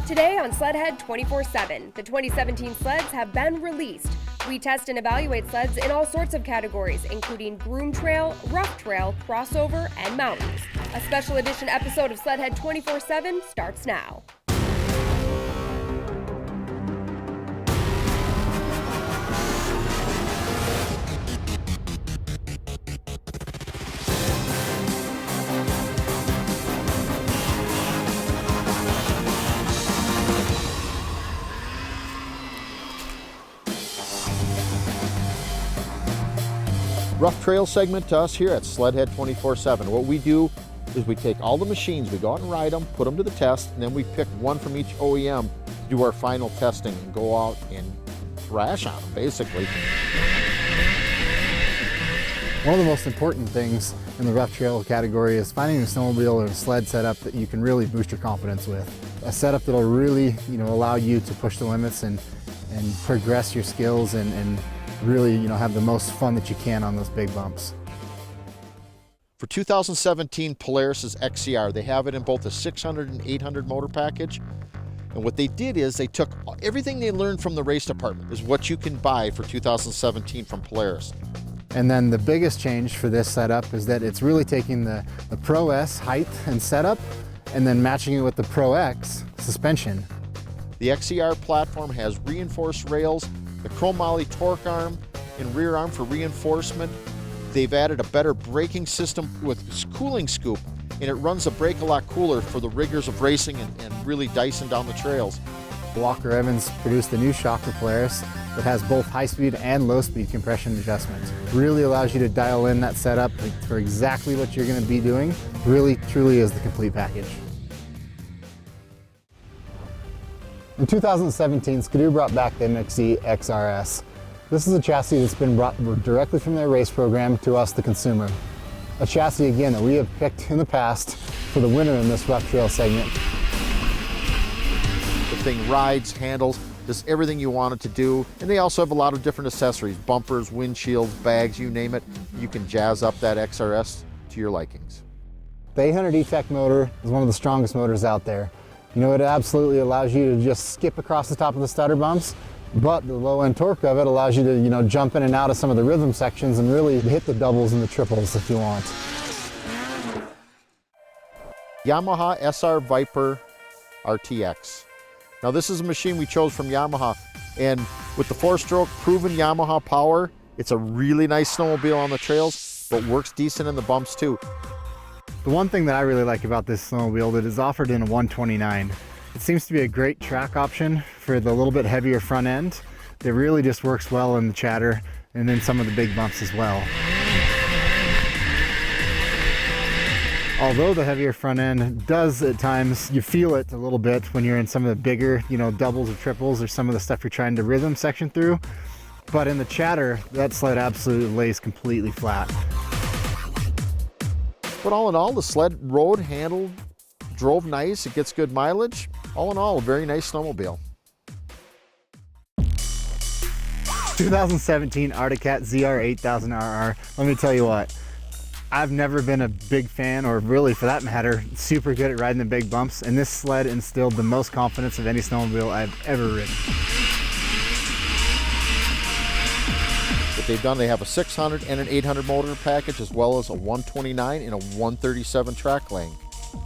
Today on Sledhead 24/7, the 2017 sleds have been released. We test and evaluate sleds in all sorts of categories, including broom trail, rough trail, crossover, and mountains. A special edition episode of Sledhead 24/7 starts now. Rough trail segment to us here at Sledhead 24/7. What we do is we take all the machines, we go out and ride them, put them to the test, and then we pick one from each OEM to do our final testing and go out and thrash on them, basically. One of the most important things in the rough trail category is finding a snowmobile or a sled setup that you can really boost your confidence with. A setup that'll really, allow you to push the limits and progress your skills and really, have the most fun that you can on those big bumps. For 2017 Polaris's XCR, they have it in both a 600 and 800 motor package. And what they did is they took everything they learned from the race department is what you can buy for 2017 from Polaris. And then the biggest change for this setup is that it's really taking the Pro S height and setup and then matching it with the Pro X suspension. The XCR platform has reinforced rails, the chromoly torque arm and rear arm for reinforcement. They've added a better braking system with cooling scoop, and it runs the brake a lot cooler for the rigors of racing and really dicing down the trails. Walker Evans produced a new shock for Polaris that has both high-speed and low-speed compression adjustments. Really allows you to dial in that setup for exactly what you're going to be doing. Really, truly is the complete package. In 2017, Skidoo brought back the MXZ XRS. This is a chassis that's been brought directly from their race program to us, the consumer. A chassis, again, that we have picked in the past for the winner in this rough trail segment. The thing rides, handles, does everything you want it to do. And they also have a lot of different accessories, bumpers, windshields, bags, you name it. You can jazz up that XRS to your likings. The 800 E-Tech motor is one of the strongest motors out there. It absolutely allows you to just skip across the top of the stutter bumps, but the low end torque of it allows you to, jump in and out of some of the rhythm sections and really hit the doubles and the triples if you want. Yamaha SR Viper RTX. Now this is a machine we chose from Yamaha, and with the 4-stroke proven Yamaha power, it's a really nice snowmobile on the trails, but works decent in the bumps too. The one thing that I really like about this snowmobile that is offered in a 129, it seems to be a great track option for the little bit heavier front end. It really just works well in the chatter and then some of the big bumps as well. Although the heavier front end does at times, you feel it a little bit when you're in some of the bigger, doubles or triples or some of the stuff you're trying to rhythm section through. But in the chatter, that sled absolutely lays completely flat. But all in all, the sled rode, handled, drove nice, it gets good mileage. All in all, a very nice snowmobile. 2017 Arctic Cat ZR8000RR. Let me tell you what, I've never been a big fan, or really for that matter, super good at riding the big bumps, and this sled instilled the most confidence of any snowmobile I've ever ridden. What they've done, they have a 600 and an 800 motor package, as well as a 129 and a 137 track length.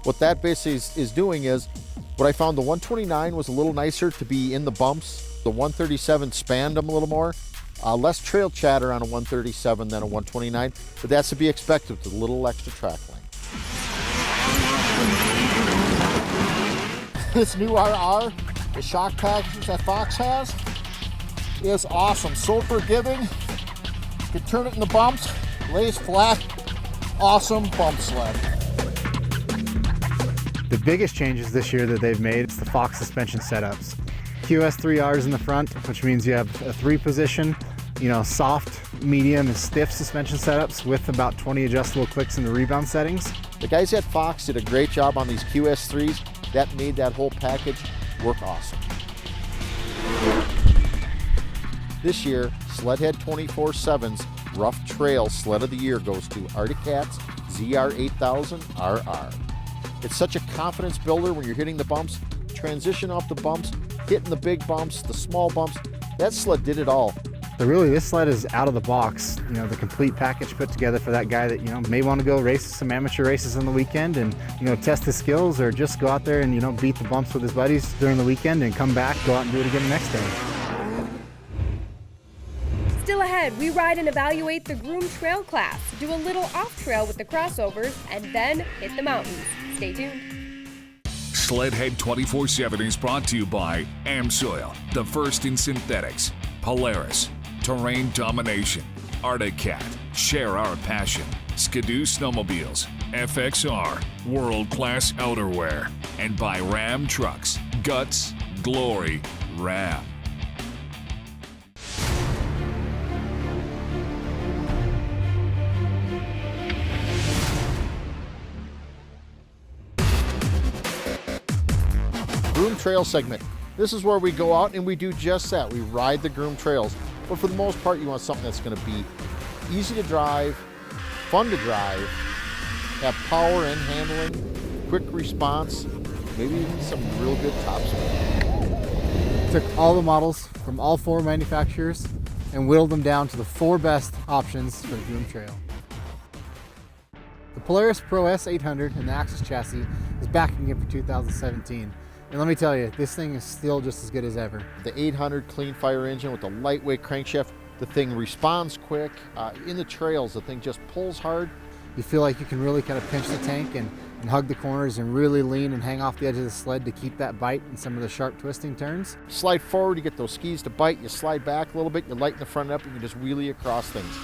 What that basically is doing is, what I found, the 129 was a little nicer to be in the bumps. The 137 spanned them a little more. Less trail chatter on a 137 than a 129, but that's to be expected with a little extra track length. This new RR, the shock package that Fox has, is awesome. So forgiving. You can turn it in the bumps, lays flat, awesome bump sled. The biggest changes this year that they've made is the Fox suspension setups. QS3Rs in the front, which means you have a 3-position, soft, medium, and stiff suspension setups with about 20 adjustable clicks in the rebound settings. The guys at Fox did a great job on these QS3s. That made that whole package work awesome. This year, Sledhead 24/7's Rough Trail Sled of the Year goes to Arctic Cat's ZR8000RR. It's such a confidence builder when you're hitting the bumps. transition off the bumps, hitting the big bumps, the small bumps. That sled did it all. So really, this sled is out of the box, the complete package put together for that guy that, may want to go race some amateur races on the weekend and, test his skills, or just go out there and, beat the bumps with his buddies during the weekend and come back, go out and do it again the next day. Still ahead, we ride and evaluate the Groom Trail class, do a little off-trail with the crossovers, and then hit the mountains. Stay tuned. Sledhead 24/7 is brought to you by Amsoil, the first in synthetics, Polaris, Terrain Domination, Arctic Cat, Share Our Passion, Skidoo Snowmobiles, FXR, World-Class Outerwear, and by Ram Trucks, Guts, Glory, Ram. Groom Trail segment. This is where we go out and we do just that. We ride the Groom Trails. But for the most part, you want something that's going to be easy to drive, fun to drive, have power and handling, quick response, maybe even some real good top speed. Took all the models from all 4 manufacturers and whittled them down to the 4 best options for the Groom Trail. The Polaris Pro S800 and the Axis chassis is back again for 2017. And let me tell you, this thing is still just as good as ever. The 800 clean fire engine with the lightweight crankshaft, the thing responds quick. In the trails, the thing just pulls hard. You feel like you can really kind of pinch the tank and hug the corners and really lean and hang off the edge of the sled to keep that bite in some of the sharp twisting turns. Slide forward, you get those skis to bite, you slide back a little bit, you lighten the front up, and you just wheelie across things.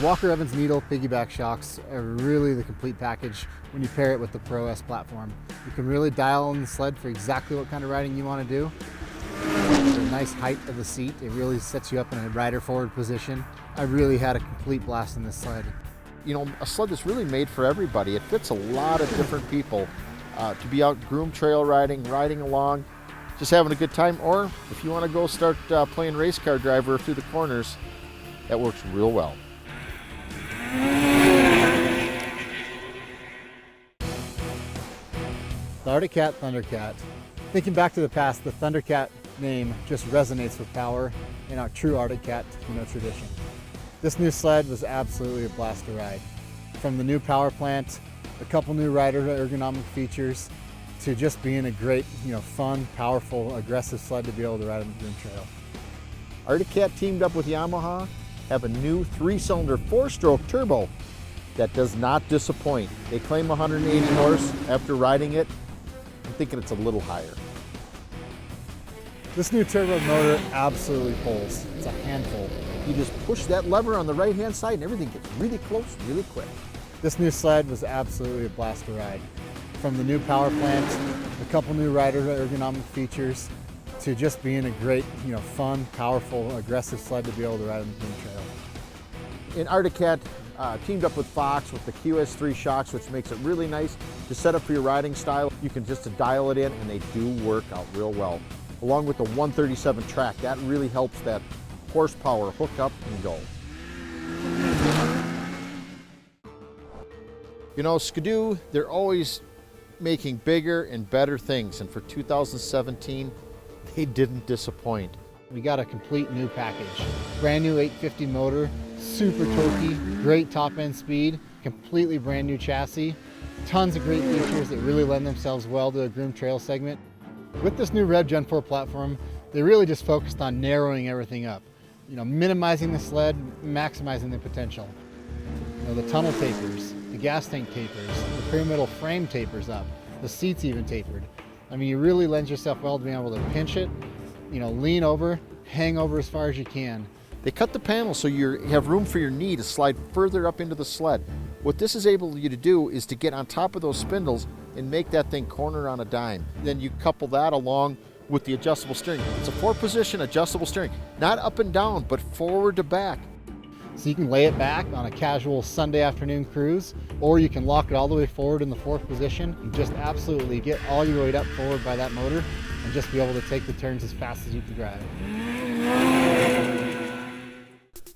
Walker Evans Needle piggyback shocks are really the complete package when you pair it with the Pro S platform. You can really dial in the sled for exactly what kind of riding you want to do. The nice height of the seat, it really sets you up in a rider forward position. I really had a complete blast in this sled. A sled that's really made for everybody. It fits a lot of different people to be out Groom Trail riding along, just having a good time. Or if you want to go start playing race car driver through the corners, that works real well. The Arctic Cat Thundercat. Thinking back to the past, the Thundercat name just resonates with power in our true Arctic Cat tradition. This new sled was absolutely a blast to ride. From the new power plant, a couple new rider ergonomic features, to just being a great, fun, powerful, aggressive sled to be able to ride on the Groom Trail. Arctic Cat teamed up with Yamaha, have a new 3-cylinder 4-stroke turbo that does not disappoint. They claim 180 horse. After riding it, I'm thinking it's a little higher. This new turbo motor absolutely pulls. It's a handful. You just push that lever on the right-hand side and everything gets really close, really quick. This new sled was absolutely a blast to ride. From the new power plant, a couple new rider ergonomic features, to just being a great, fun, powerful, aggressive sled to be able to ride on the Groom Trail. And Arctic Cat teamed up with Fox with the QS3 shocks, which makes it really nice to set up for your riding style. You can just dial it in and they do work out real well. Along with the 137 track, that really helps that horsepower hook up and go. Skidoo, they're always making bigger and better things, and for 2017, they didn't disappoint. We got a complete new package. Brand new 850 motor, super torquey, great top end speed, completely brand new chassis, tons of great features that really lend themselves well to a Groom Trail segment. With this new Rev Gen 4 platform, they really just focused on narrowing everything up. Minimizing the sled, maximizing the potential. The tunnel tapers, the gas tank tapers, the pyramidal frame tapers up, the seats even tapered. You really lend yourself well to being able to pinch it, lean over, hang over as far as you can. They cut the panel so you have room for your knee to slide further up into the sled. What this is able you to do is to get on top of those spindles and make that thing corner on a dime. Then you couple that along with the adjustable steering. It's a 4-position adjustable steering, not up and down, but forward to back. So you can lay it back on a casual Sunday afternoon cruise, or you can lock it all the way forward in the 4th position and just absolutely get all your weight up forward by that motor and just be able to take the turns as fast as you can drive.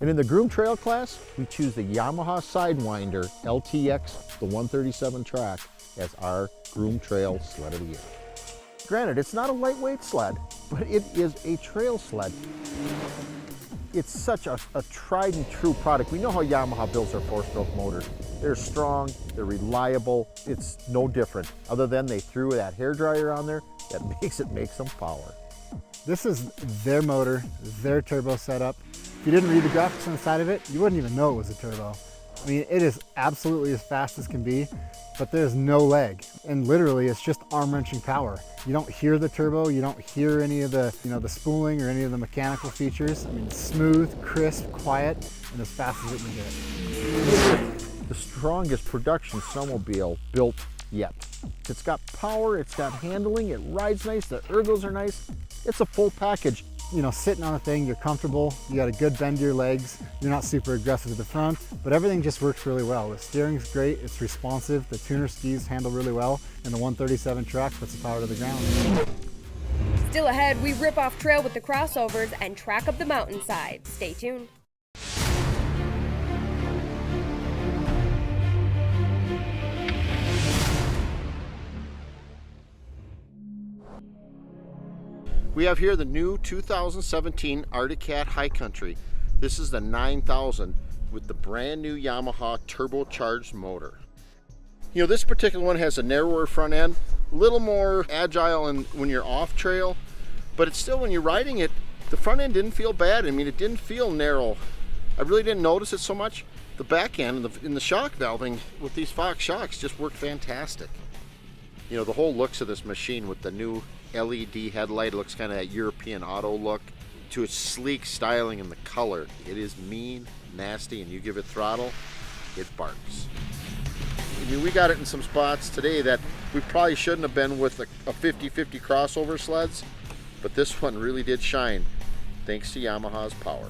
And in the Groom Trail class, we choose the Yamaha Sidewinder LTX, the 137 track, as our Groom Trail sled of the year. Granted, it's not a lightweight sled, but it is a trail sled. It's such a tried and true product. We know how Yamaha builds their 4-stroke motors. They're strong, they're reliable. It's no different, other than they threw that hairdryer on there that makes some power. This is their motor, their turbo setup. If you didn't read the graphics on the side of it, you wouldn't even know it was a turbo. I mean, it is absolutely as fast as can be, but there's no leg. And literally, it's just arm-wrenching power. You don't hear the turbo, you don't hear any of the, the spooling or any of the mechanical features. I mean, it's smooth, crisp, quiet, and as fast as it can get. The strongest production snowmobile built yet. It's got power, it's got handling, it rides nice, the ergos are nice. It's a full package. Sitting on a thing, you're comfortable, you got a good bend to your legs, you're not super aggressive to the front, but everything just works really well. The steering's great, it's responsive, the tuner skis handle really well, and the 137 track puts the power to the ground. Still ahead, we rip off trail with the crossovers and track up the mountainside. Stay tuned. We have here the new 2017 Arctic Cat High Country. This is the 9000 with the brand new Yamaha turbocharged motor. This particular one has a narrower front end, a little more agile when you're off trail, but it's still, when you're riding it, the front end didn't feel bad. I mean, it didn't feel narrow. I really didn't notice it so much. The back end in the shock valving with these Fox shocks just worked fantastic. The whole looks of this machine with the new LED headlight, it looks kind of that European auto look, to its sleek styling and the color. It is mean, nasty, and you give it throttle, it barks. I mean, we got it in some spots today that we probably shouldn't have been with a 50-50 crossover sleds, but this one really did shine thanks to Yamaha's power.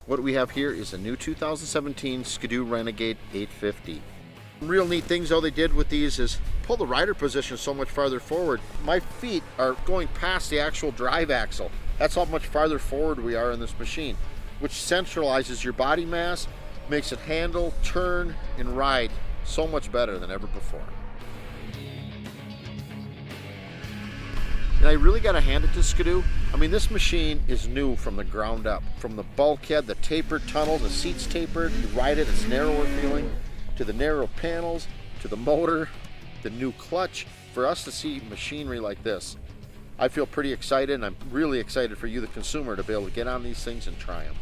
What we have here is a new 2017 Skidoo Renegade 850. Real neat things though they did with these is pull the rider position so much farther forward. My feet are going past the actual drive axle. That's how much farther forward we are in this machine, which centralizes your body mass, makes it handle, turn, and ride so much better than ever before. And I really got to hand it to Skidoo. I mean, this machine is new from the ground up. From the bulkhead, the tapered tunnel, the seats tapered, you ride it, it's narrower feeling, to the narrow panels, to the motor, the new clutch. For us to see machinery like this, I feel pretty excited, and I'm really excited for you, the consumer, to be able to get on these things and try them.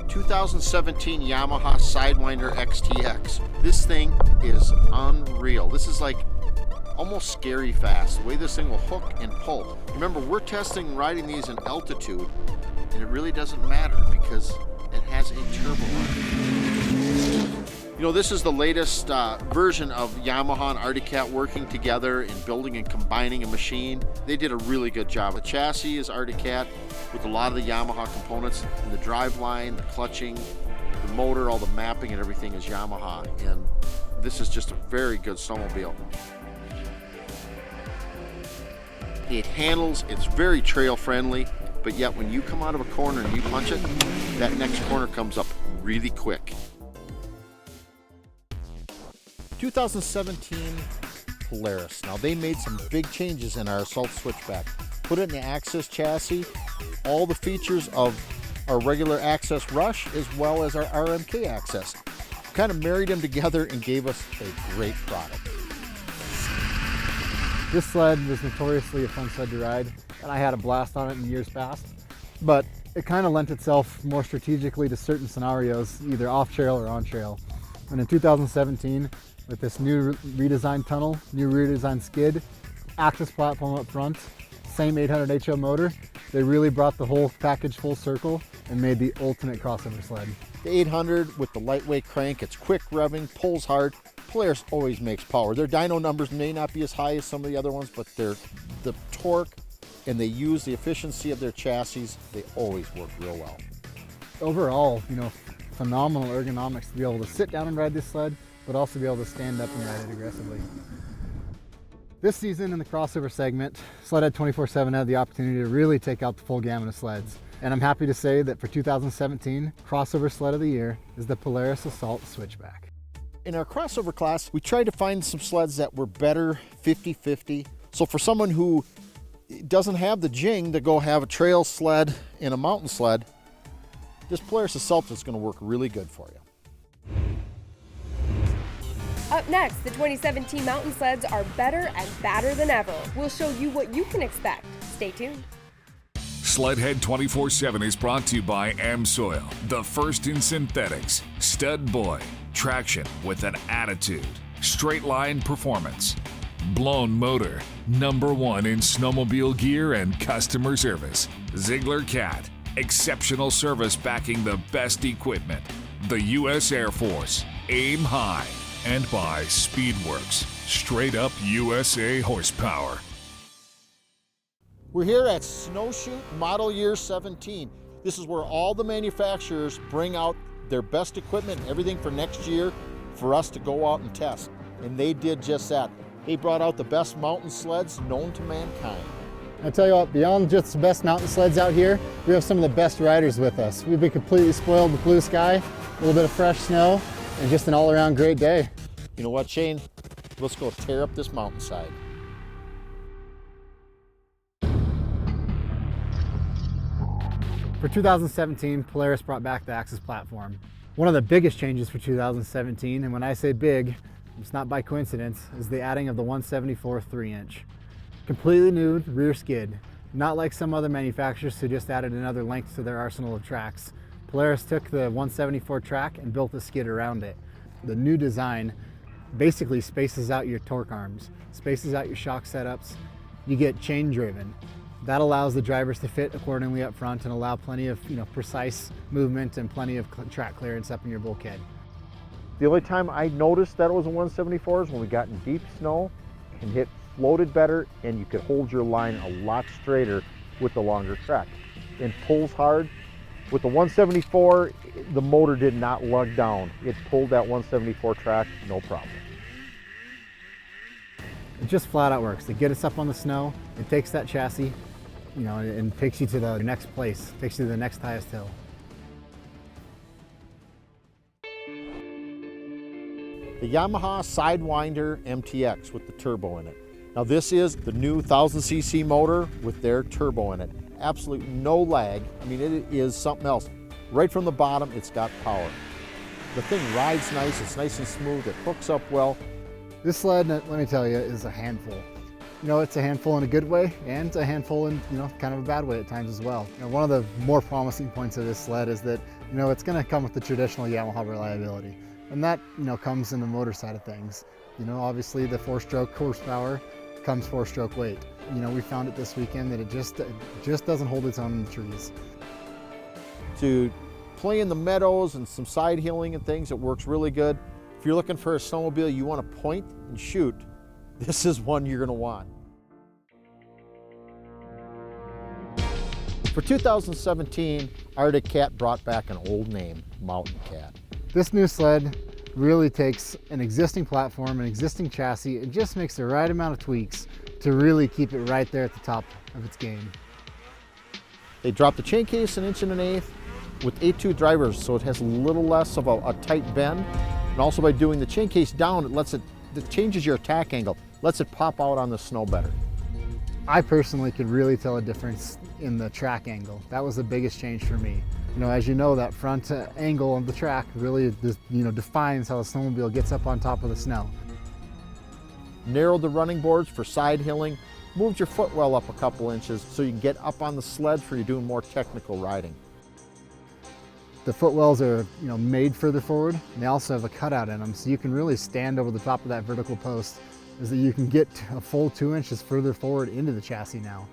2017 Yamaha Sidewinder XTX. This thing is unreal. This is like almost scary fast, the way this thing will hook and pull. Remember, we're testing riding these in altitude, and it really doesn't matter because it has a turbo on it. This is the latest version of Yamaha and Arctic Cat working together in building and combining a machine. They did a really good job. The chassis is Arctic Cat with a lot of the Yamaha components. And the driveline, the clutching, the motor, all the mapping and everything is Yamaha. And this is just a very good snowmobile. It handles, it's very trail friendly, but yet when you come out of a corner and you punch it, that next corner comes up really quick. 2017 Polaris. Now they made some big changes in our Assault Switchback. Put it in the Access chassis, all the features of our regular Access Rush as well as our RMK Access. Kind of married them together and gave us a great product. This sled was notoriously a fun sled to ride, and I had a blast on it in years past, but it kind of lent itself more strategically to certain scenarios, either off trail or on trail. And in 2017, with this new redesigned tunnel, new redesigned skid, access platform up front, same 800 HO motor, they really brought the whole package full circle and made the ultimate crossover sled. The 800 with the lightweight crank, it's quick revving, pulls hard. Polaris always makes power. Their dyno numbers may not be as high as some of the other ones, but the torque and they use the efficiency of their chassis, they always work real well. Overall, phenomenal ergonomics to be able to sit down and ride this sled, but also be able to stand up and ride it aggressively. This season in the crossover segment, Sledhead 24/7 had the opportunity to really take out the full gamut of sleds. And I'm happy to say that for 2017, crossover sled of the year is the Polaris Assault Switchback. In our crossover class, we tried to find some sleds that were better 50-50. So for someone who doesn't have the jing to go have a trail sled and a mountain sled, this Polaris Assault is going to work really good for you. Up next, the 2017 mountain sleds are better and badder than ever. We'll show you what you can expect. Stay tuned. Sledhead 24/7 is brought to you by AmSoil, the first in synthetics, Stud Boy, traction with an attitude, straight line performance, Blown Motor, #1 in snowmobile gear and customer service, Ziegler Cat, exceptional service backing the best equipment, the U.S. Air Force, Aim High, and by Speedworks, straight up USA horsepower. We're here at Snowshoot Model Year 17. This is where all the manufacturers bring out their best equipment, everything for next year for us to go out and test. And they did just that. They brought out the best mountain sleds known to mankind. I tell you what, beyond just the best mountain sleds out here, we have some of the best riders with us. We've been completely spoiled with blue sky, a little bit of fresh snow, and just an all-around great day. You know what, Shane? Let's go tear up this mountainside. For 2017, Polaris brought back the Axis platform. One of the biggest changes for 2017, and when I say big, it's not by coincidence, is the adding of the 174 3-inch. Completely new rear skid. Not like some other manufacturers who just added another length to their arsenal of tracks. Polaris took the 174 track and built a skid around it. The new design basically spaces out your torque arms, spaces out your shock setups. You get chain driven. That allows the drivers to fit accordingly up front and allow plenty of precise movement and plenty of track clearance up in your bulkhead. The only time I noticed that it was a 174 is when we got in deep snow and it floated better and you could hold your line a lot straighter with the longer track. And pulls hard. With the 174, the motor did not lug down. It pulled that 174 track, no problem. It just flat out works. It gets us up on the snow, it takes that chassis, and takes you to the next place, takes you to the next highest hill. The Yamaha Sidewinder MTX with the turbo in it. Now this is the new 1000cc motor with their turbo in it. Absolutely no lag. I mean, it is something else. Right from the bottom, it's got power. The thing rides nice, it's nice and smooth, it hooks up well. This sled, let me tell you, is a handful. It's a handful in a good way, and it's a handful in, kind of a bad way at times as well. One of the more promising points of this sled is that, it's going to come with the traditional Yamaha reliability. And that, comes in the motor side of things. Obviously the 4-stroke horsepower comes 4-stroke weight. We found it this weekend that it just doesn't hold its own in the trees. To play in the meadows and some side hilling and things, it works really good. If you're looking for a snowmobile you want to point and shoot, this is one you're going to want. For 2017, Arctic Cat brought back an old name, Mountain Cat. This new sled really takes an existing platform, an existing chassis, and just makes the right amount of tweaks to really keep it right there at the top of its game. They dropped the chain case 1 1/8 with 8.2 drivers, so it has a little less of a tight bend. And also by doing the chain case down, it changes your attack angle, lets it pop out on the snow better. I personally could really tell a difference in the track angle. That was the biggest change for me. As you know, that front angle of the track really defines how the snowmobile gets up on top of the snow. Narrowed the running boards for side hilling, moved your footwell up a couple inches so you can get up on the sled for you're doing more technical riding. The footwells are made further forward, and they also have a cutout in them, so you can really stand over the top of that vertical post, is that you can get a full 2 inches further forward into the chassis now.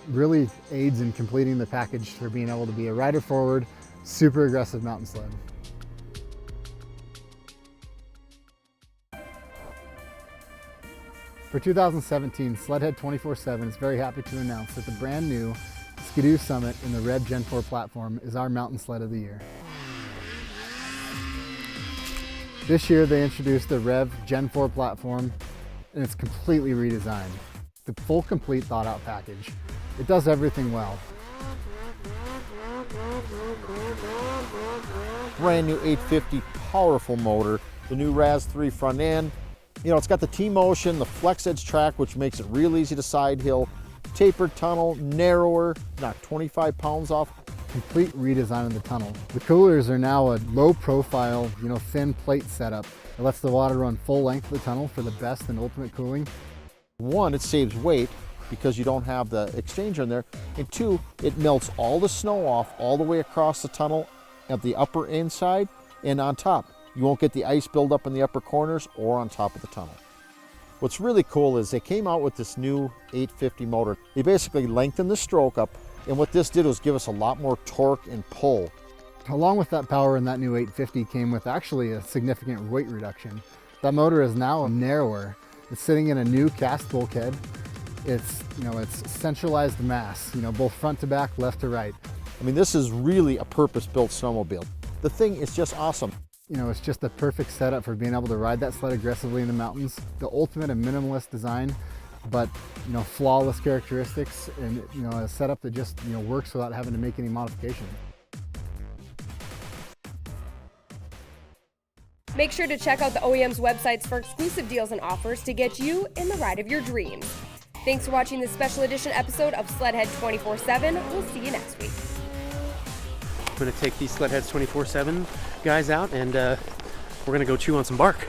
Really aids in completing the package for being able to be a rider forward, super aggressive mountain sled. For 2017, Sledhead 24/7 is very happy to announce that the brand new Ski-Doo Summit in the Rev Gen 4 platform is our mountain sled of the year. This year they introduced the Rev Gen 4 platform, and it's completely redesigned. The full, complete, thought-out package. It does everything well. Brand new 850 powerful motor, the new Raz 3 front end. You know, it's got the T-Motion, the Flex Edge track, which makes it real easy to side hill. Tapered tunnel, narrower, knocked 25 pounds off. Complete redesign of the tunnel. The coolers are now a low profile, thin plate setup. It lets the water run full length of the tunnel for the best and ultimate cooling. One, it saves weight because you don't have the exchanger in there. And two, it melts all the snow off all the way across the tunnel at the upper inside and on top. You won't get the ice buildup in the upper corners or on top of the tunnel. What's really cool is they came out with this new 850 motor. They basically lengthened the stroke up, and what this did was give us a lot more torque and pull. Along with that power in that new 850 came with actually a significant weight reduction. That motor is now narrower. It's sitting in a new cast bulkhead. It's centralized mass, both front to back, left to right. I mean, this is really a purpose-built snowmobile. The thing is just awesome. It's just the perfect setup for being able to ride that sled aggressively in the mountains. The ultimate and minimalist design, but flawless characteristics, and a setup that just works without having to make any modification. Make sure to check out the OEM's websites for exclusive deals and offers to get you in the ride of your dreams. Thanks for watching this special edition episode of Sledhead 24/7. We'll see you next week. I'm going to take these Sledheads 24/7 guys out, and we're going to go chew on some bark.